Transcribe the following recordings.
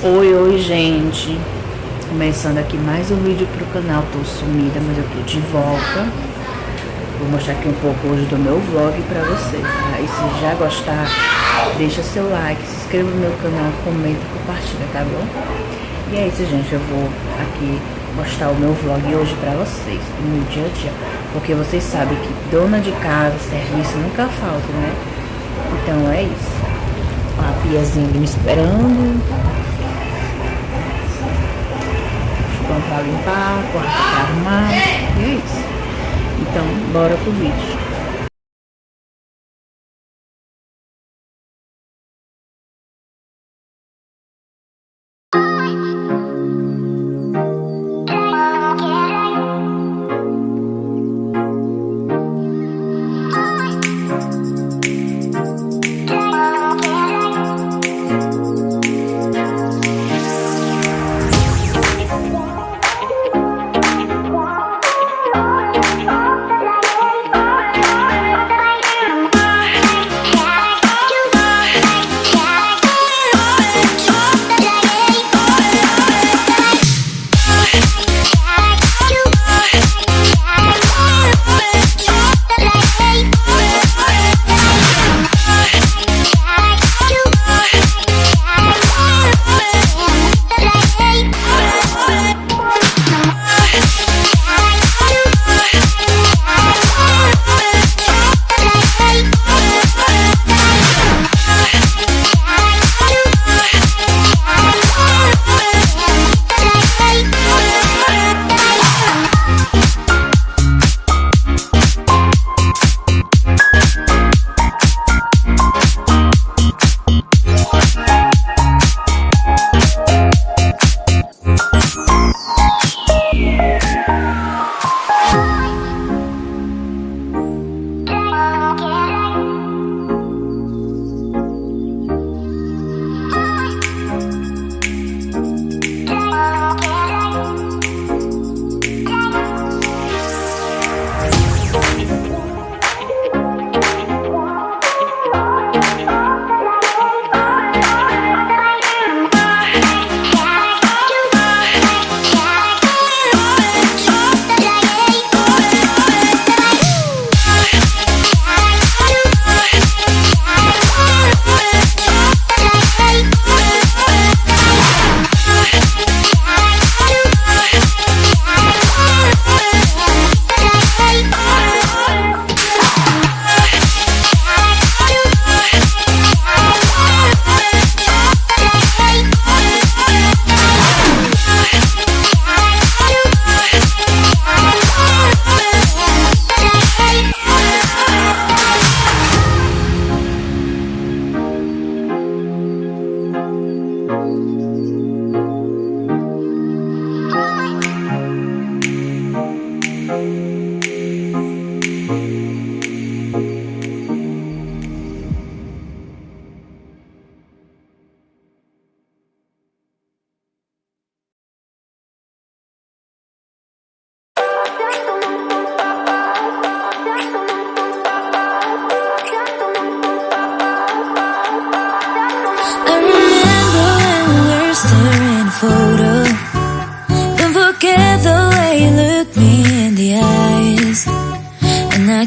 Oi, gente. Começando aqui mais um vídeo pro canal. Tô sumida, mas eu tô de volta. Vou mostrar aqui um pouco hoje do meu vlog pra vocês, tá? E se já gostar, deixa seu like, se inscreva no meu canal, comenta, compartilha, tá bom? E é isso, gente. Eu vou aqui mostrar o meu vlog hoje pra vocês, no meu dia a dia. Porque vocês sabem que dona de casa, serviço nunca falta, né? Então é isso. A piazinha ali me esperando. Fogão pra limpar, quarto pra arrumar. E é isso. Então, bora pro vídeo.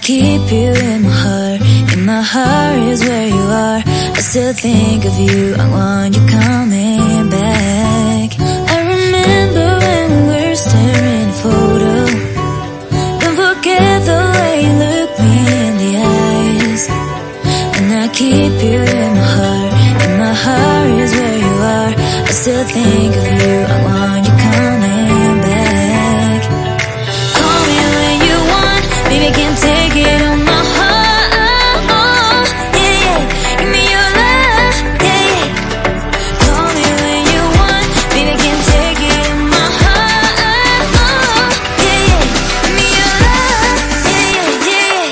Keep you in my heart is where you are. I still think of you, I want you coming back. I remember when we were staring at a photo. Don't forget the way you look me in the eyes. And I keep you in my heart is where you are. I still think of you, I want you coming back. Call me when you want, baby, I can't take it on my heart, yeah, yeah. Give me your love, yeah, yeah. Call me when you want, baby, I can't take it on my heart, yeah, yeah. Give me your love, yeah, yeah, yeah.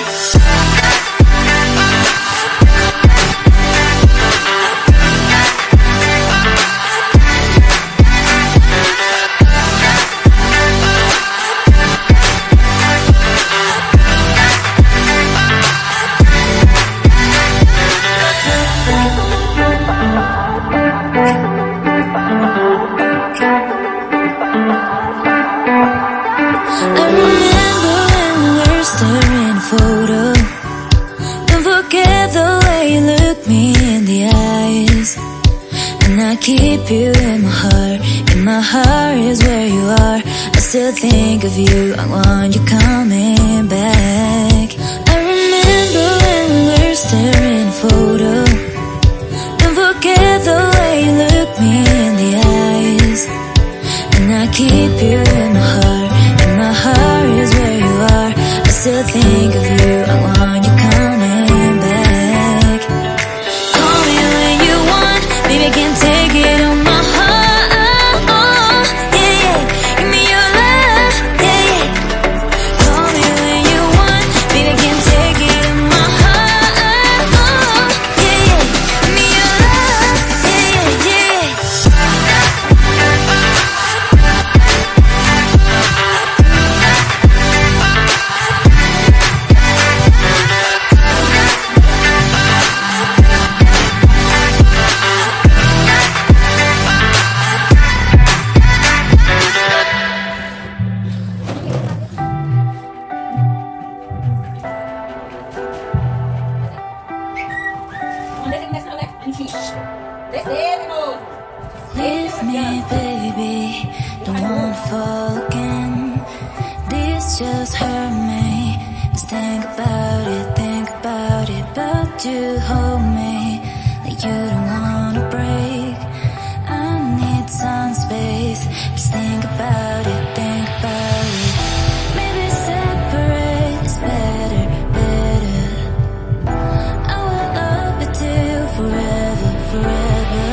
keep you in my heart. In my heart is where you are. I still think of you, I want you coming back. I remember when we were staring a photo. Don't forget the way you look me in the eyes. And I keep you in my heart. In my heart is where you are. I still think of you, I want you coming back. Call me when you want, baby, I can't take it on my heart. Yeah, yeah, give me your love, yeah, yeah. Call me when you want, baby, I can't take it on my heart. Yeah, yeah, give me your love, yeah, yeah, yeah. Leave me, baby, don't wanna fall again. This just hurt me. Just think about it, but you hold me like you don't wanna break. I need some space. Just think about it, maybe separate is better, better. I will love you till forever, forever.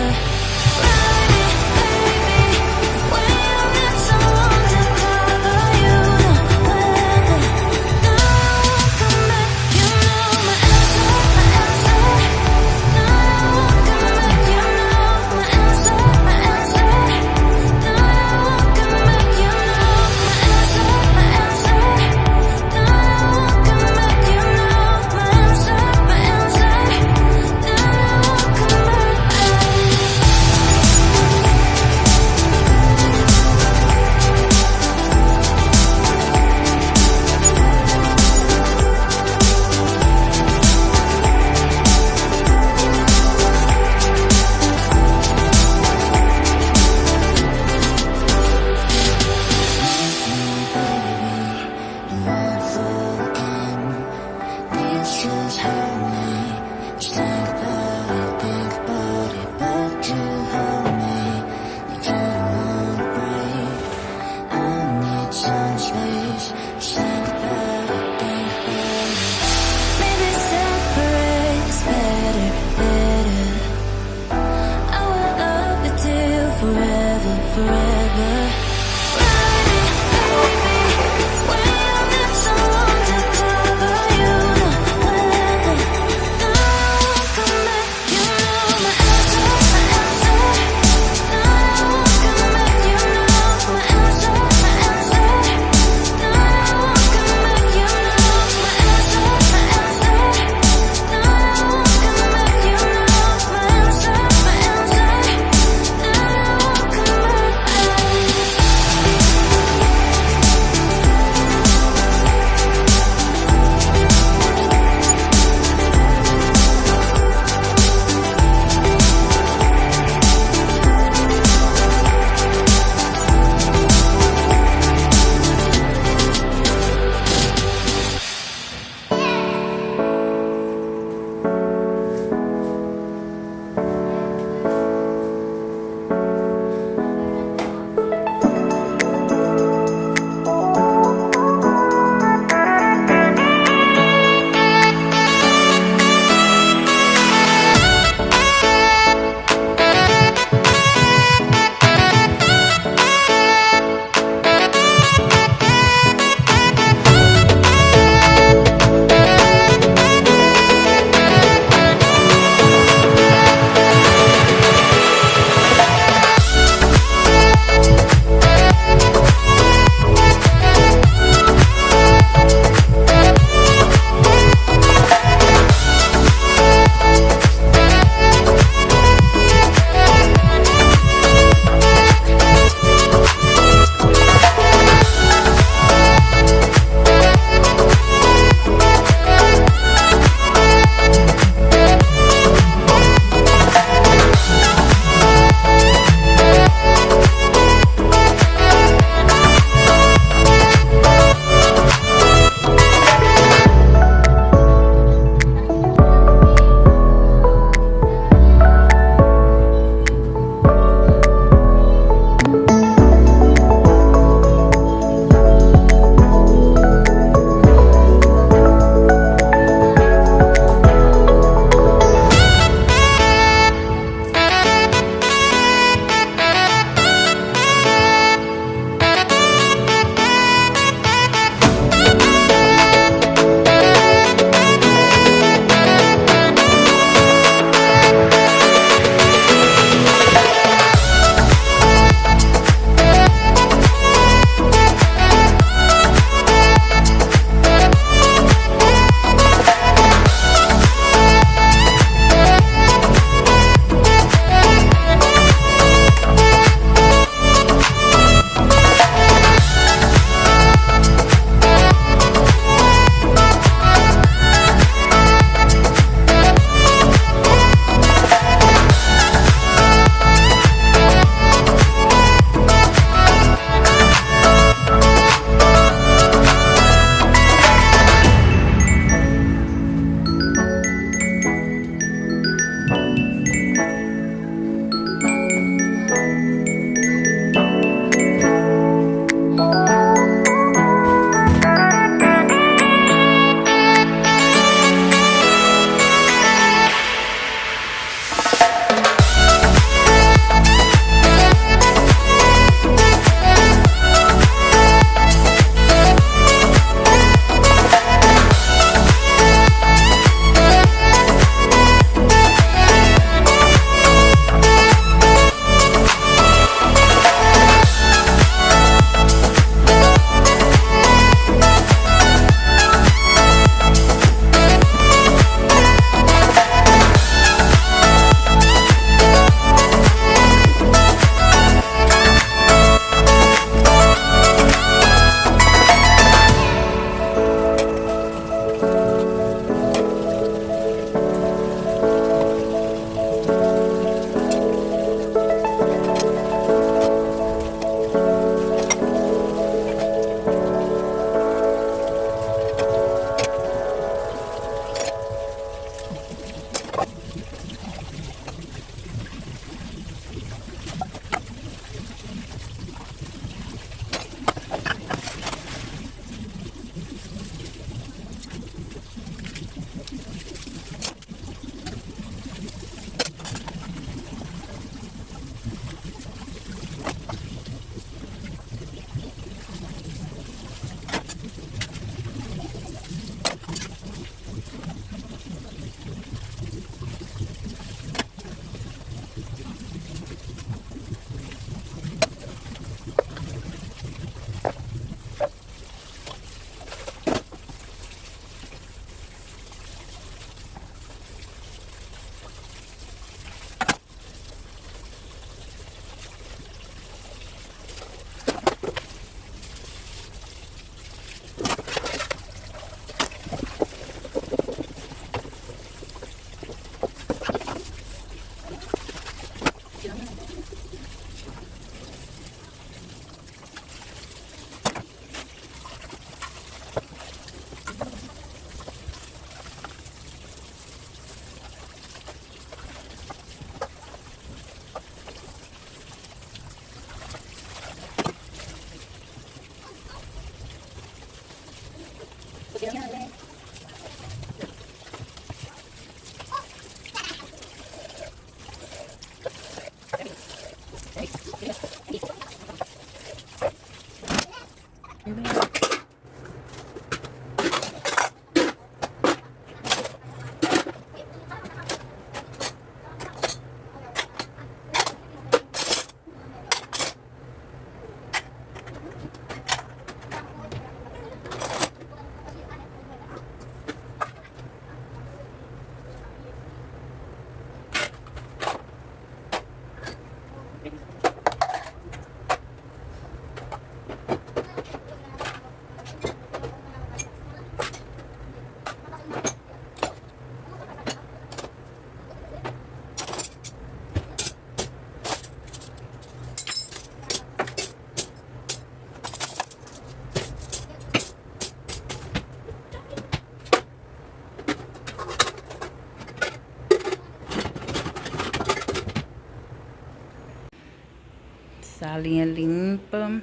Salinha limpa.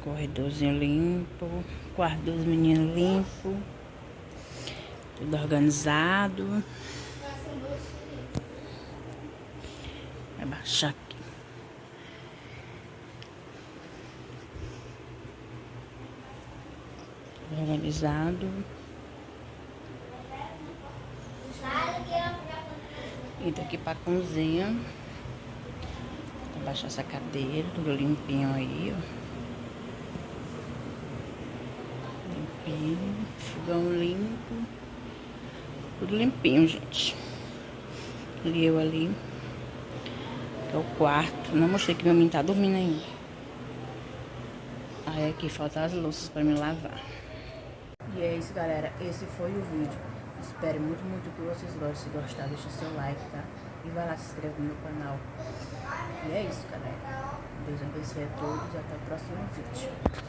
Corredorzinho limpo. Quarto dos meninos limpo. Tudo organizado. Vai baixar aqui. Tudo organizado. E daqui pra cozinha. Vou baixar essa cadeira, tudo limpinho aí, ó. Limpinho, fogão limpo. Tudo limpinho, gente. E eu ali, que é o quarto. Não mostrei que meu menino tá dormindo ainda. Aí aqui faltam as louças pra me lavar. E é isso, galera. Esse foi o vídeo. Espero muito, muito que vocês gostem. Se gostar, deixa seu like, tá? E vai lá se inscrever no meu canal. E é isso, galera. Deus abençoe a todos e até o próximo vídeo.